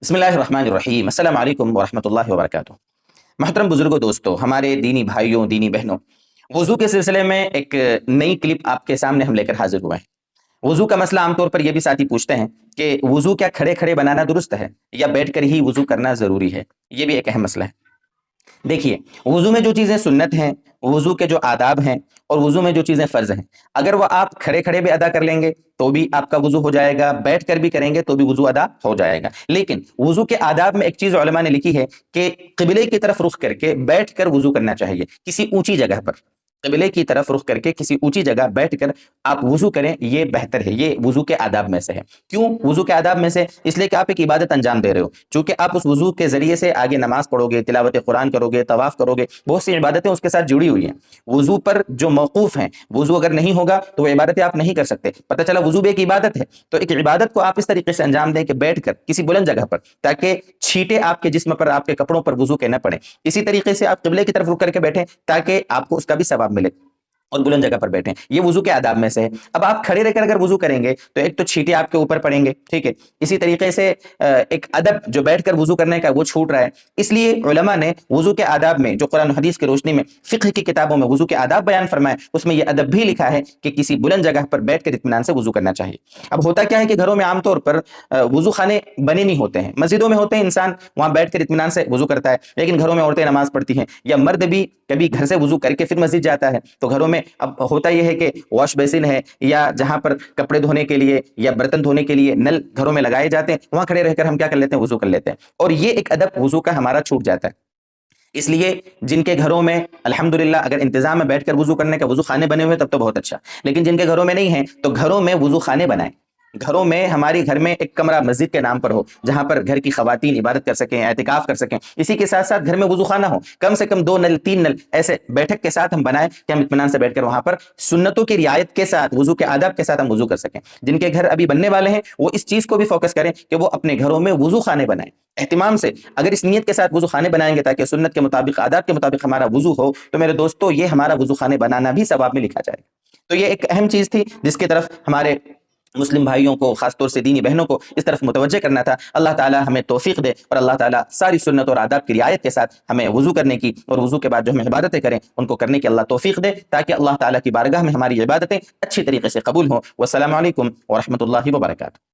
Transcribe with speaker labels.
Speaker 1: बिस्मिल्लाहिर्रहमानिर्रहीम अस्सलाम वालेकुम वरहमतुल्लाहि वबरकातुहू। महतरम बुजुर्गों, दोस्तों, हमारे दीनी भाइयों, दीनी बहनों, वज़ू के सिलसिले में एक नई क्लिप आपके सामने हम लेकर हाजिर हुए हैं। वज़ू का मसला आमतौर पर ये भी साथी पूछते हैं कि वज़ू क्या खड़े-खड़े बनाना दुरुस्त है या बैठकर ही वज़ू करना ज़रूरी है? ये भी एक अहम मसला है। देखिए, वज़ू में जो चीज़ें सुन्नत हैं, वज़ू के जो आदाब हैं और वज़ू में जो चीज़ें फ़र्ज़ हैं, अगर वो आप खड़े-खड़े भी अदा कर लेंगे, तो भी आपका वज़ू हो जाएगा, बैठकर भी करेंगे तो भी वज़ू अदा हो जाएगा। लेकिन वज़ू के आदाब में एक चीज़ उलमा ने लिखी है कि क़िबले की तरफ रुख करके बैठकर वज़ू करना चाहिए, किसी ऊँची जगह पर। क़िबले की तरफ रुख करके किसी ऊँची जगह बैठकर आप वज़ू करें, ये बेहतर है, ये वज़ू के आदाब में से है। क्यों वज़ू के आदाब में से? इसलिए कि आप एक इबादत अंजाम दे रहे हो। चूँकि आप उस वज़ू के ज़रिए से आगे नमाज़ पढ़ोगे, तिलावत कुरान करोगे, तवाफ़ करोगे, बहुत सी इबादतें उसके साथ जुड़ी हुई हैं। वज़ू पर जो मौक़ूफ़ हैं, वज़ू अगर नहीं होगा तो वो इबादतें आप नहीं कर सकते। पता चला वज़ू भी एक इबादत है, तो एक इबादत को आप इस तरीके से अंजाम दें कि बैठकर किसी बुलंद जगह पर, ताकि छींटे आपके जिस्म पर, आपके कपड़ों पर वज़ू के न पड़े। इसी तरीके से आप क़िबले की तरफ रुख करके बैठें ताकि आपको उसका भी सवाब मिले और बुलंद जगह पर बैठें। ये वज़ू के आदाब में से है। अब आप खड़े रहकर अगर वज़ू करेंगे तो एक तो छींटे आपके ऊपर पड़ेंगे, ठीक है? इसी तरीके से एक अदब जो बैठकर वज़ू करने का वो छूट रहा है। इसलिए उलमा ने वज़ू के आदाब में जो कुरान हदीस की रोशनी में फ़िक़्ह की किताबों में वज़ू के आदाब बयान फरमाए, उसमें ये अदब भी लिखा है कि किसी बुलंद जगह पर बैठकर इत्मीनान से वज़ू करना चाहिए। अब होता क्या है कि घरों में आमतौर पर वज़ू खाने बने नहीं होते हैं। मस्जिदों में होते हैं, इंसान वहाँ बैठकर इत्मीनान से वज़ू करता है, लेकिन घरों में औरतें नमाज़ पढ़ती हैं या मर्द भी कभी घर से वज़ू करके फिर मस्जिद जाता है। तो घरों में अब होता यह है कि वॉश बेसिन है या जहां पर कपड़े धोने के लिए या बर्तन धोने के लिए नल घरों में लगाए जाते हैं, वहां खड़े रहकर हम क्या कर लेते हैं, वज़ू कर लेते हैं, और ये एक अदब वज़ू का हमारा छूट जाता है। इसलिए जिनके घरों में अल्हम्दुलिल्लाह अगर इंतजाम है बैठकर वज़ू करने का, वज़ू खाने बने हुए तब तो बहुत अच्छा, लेकिन जिनके घरों में नहीं है तो घरों में वज़ू खाने बनाएं। घरों में, हमारी घर में एक कमरा मस्जिद के नाम पर हो, जहां पर घर की खवातीन इबादत कर सकें, एतिकाफ कर सकें। इसी के साथ साथ घर में वज़ू खाना हो, कम से कम 2 नल 3 नल ऐसे बैठक के साथ हम बनाएं कि हम इत्मीनान से बैठकर वहां पर सुन्नतों की रियायत के साथ, वज़ू के आदाब के साथ हम वज़ू कर सकें। जिनके घर अभी बनने वाले हैं वो इस चीज को भी फोकस करें कि वो अपने घरों में वज़ू खाने बनाएं एहतिमाम से। अगर इस नीयत के साथ वज़ू खाने बनाएंगे ताकि सुन्नत के मुताबिक, आदाब के मुताबिक हमारा वज़ू हो, तो मेरे दोस्तों ये हमारा वज़ू खाने बनाना भी सवाब में लिखा जाएगा। तो ये एक अहम चीज थी जिसकी तरफ हमारे मुस्लिम भाइयों को, खासतौर से दीनी बहनों को इस तरफ मुतवज्जे करना था। अल्लाह ताला हमें तौफीक दे और अल्लाह ताला सारी सुन्नत और आदाब की रियायत के साथ हमें वज़ू करने की और वज़ू के बाद जो हम इबादतें करें उनको करने की अल्लाह तौफीक दे, ताकि अल्लाह ताला की बारगाह में हमारी इबादतें अच्छी तरीके से कबूल हों। वस्सलामु अलैकुम व रहमतुल्लाहि व बरकातुहू।